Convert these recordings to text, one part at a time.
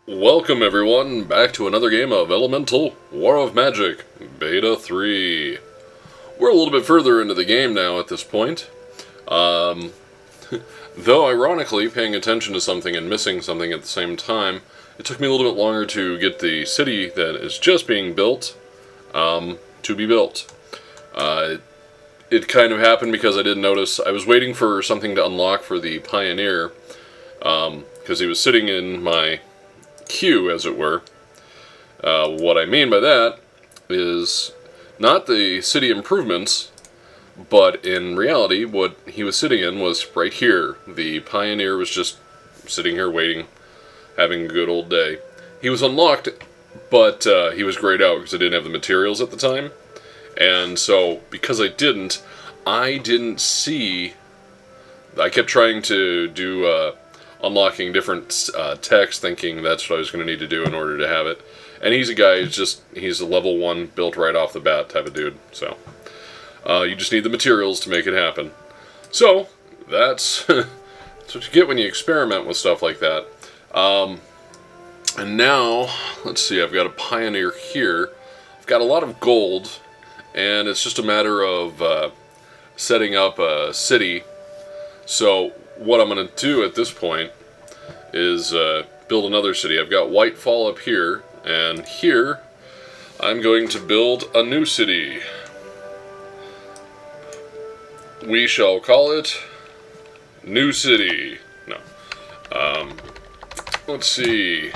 Welcome everyone back to another game of Elemental War of Magic Beta 3. We're a little bit further into the game now at this point. Though ironically, paying attention to something and missing something at the same time, it took me a little bit longer to get the city that is just being built to be built. It kind of happened because I didn't notice. I was waiting for something to unlock for the Pioneer, because he was sitting in my queue, as it were. What I mean by that is not the city improvements, but in reality, what he was sitting in was right here. The Pioneer was just sitting here waiting, having a good old day. He was unlocked, but he was grayed out because I didn't have the materials at the time. And so, because I didn't see. I kept trying to do unlocking different text, thinking that's what I was going to need to do in order to have it. And he's a guy, he's a level 1, built right off the bat type of dude. So, you just need the materials to make it happen. So, that's, that's what you get when you experiment with stuff like that. And now, let's see, I've got a Pioneer here. I've got a lot of gold, and it's just a matter of setting up a city. So, what I'm going to do at this point is build another city. I've got Whitefall up here, and here I'm going to build a new city. We shall call it New City. No. Let's see.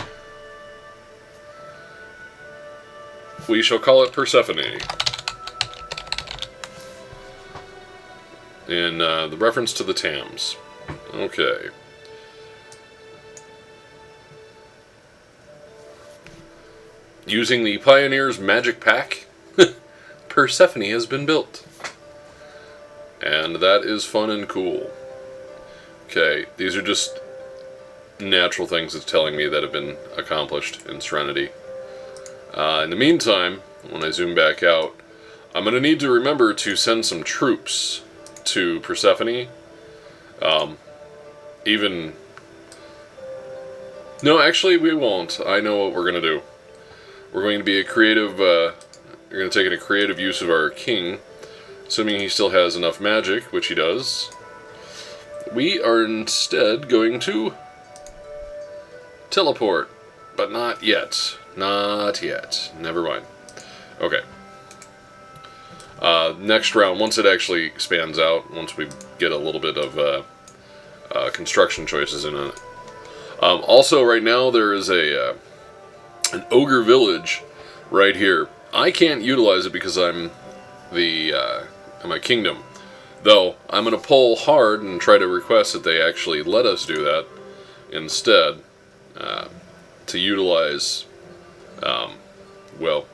We shall call it Persephone. In the reference to the Thames. Okay. Using the Pioneer's magic pack, Persephone has been built. And that is fun and cool. Okay, these are just natural things it's telling me that have been accomplished in Serenity. In the meantime, when I zoom back out, I'm going to need to remember to send some troops to Persephone. No, actually we won't. I know what we're going to do. We're going to be a creative, we're going to take a creative use of our king, assuming he still has enough magic, which he does. We are instead going to teleport, but not yet. Not yet. Never mind. Okay. Next round, once it actually expands out, once we get a little bit of construction choices in it. Also, right now there is an ogre village right here. I can't utilize it because I'm a kingdom. Though I'm going to pull hard and try to request that they actually let us do that instead, to utilize, well,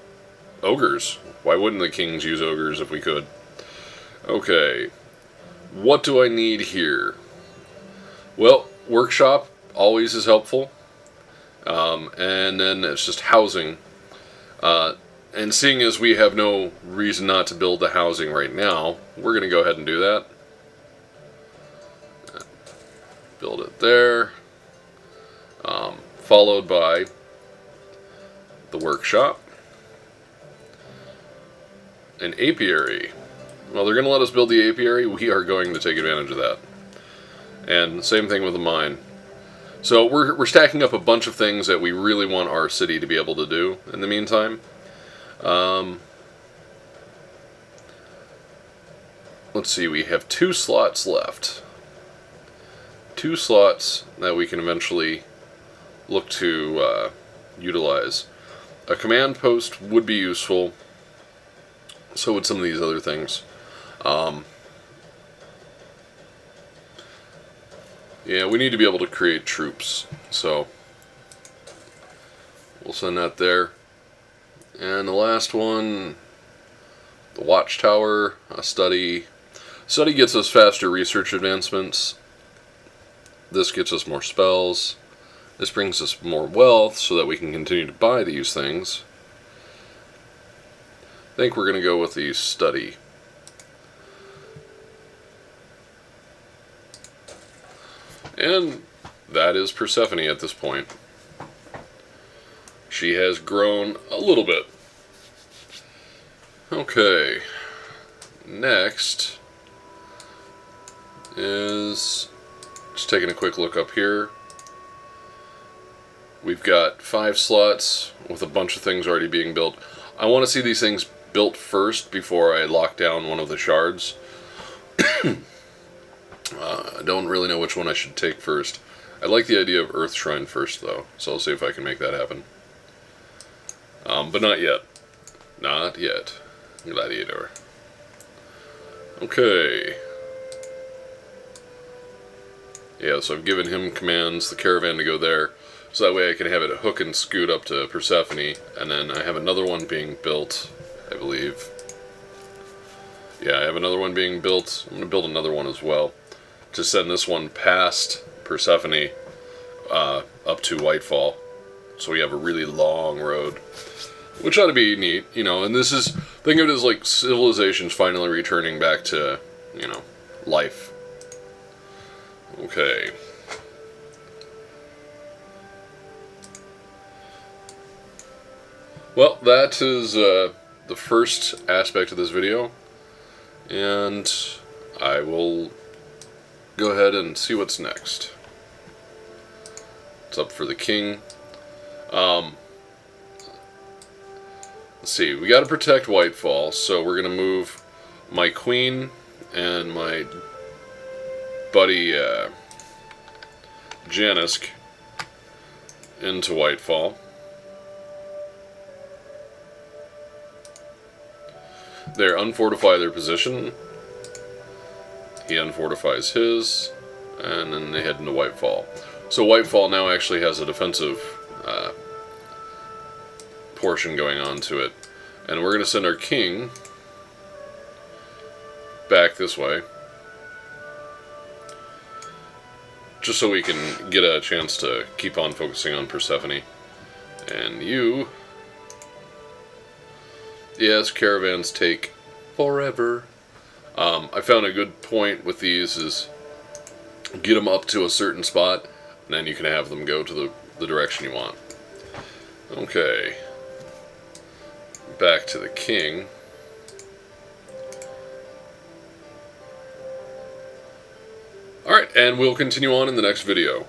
ogres. Why wouldn't the kings use ogres if we could? Okay, what do I need here? Well, workshop always is helpful, and then it's just housing. And seeing as we have no reason not to build the housing right now, we're going to go ahead and do that. Build it there, followed by the workshop. An apiary. Well, they're going to let us build the apiary. We are going to take advantage of that. And same thing with the mine. So we're stacking up a bunch of things that we really want our city to be able to do in the meantime. Let's see, we have 2 slots left. 2 slots that we can eventually look to utilize. A command post would be useful. So would some of these other things. Yeah, we need to be able to create troops. So we'll send that there. And the last one, the Watchtower, a study. Study gets us faster research advancements. This gets us more spells. This brings us more wealth so that we can continue to buy these things. I think we're going to go with the study. And that is Persephone at this point. she has grown a little bit. Okay, next is just taking a quick look up here. We've got 5 slots with a bunch of things already being built. I want to see these things built first before I lock down one of the shards. I don't really know which one I should take first. I like the idea of Earth Shrine first, though, so I'll see if I can make that happen. But not yet. Not yet. Gladiator. Okay. Yeah, so I've given him commands, the caravan to go there, so that way I can have it hook and scoot up to Persephone, and then I have another one being built, I believe. Yeah, I have another one being built. I'm going to build another one as well, to send this one past Persephone up to Whitefall, so we have a really long road, which ought to be neat, you know. And this is, think of it as like civilization's finally returning back to, you know, life. Okay. Well, that is the first aspect of this video, and I will go ahead and see what's next. It's up for the king. Let's see, we got to protect Whitefall, so we're going to move my queen and my buddy Janisk into Whitefall. They unfortify their position. He unfortifies his, and then they head into Whitefall. So Whitefall now actually has a defensive portion going on to it. And we're going to send our king back this way, just so we can get a chance to keep on focusing on Persephone. And you... Yes, caravans take forever. I found a good point with these is get them up to a certain spot, and then you can have them go to the direction you want. Okay. Back to the king. Alright, and we'll continue on in the next video.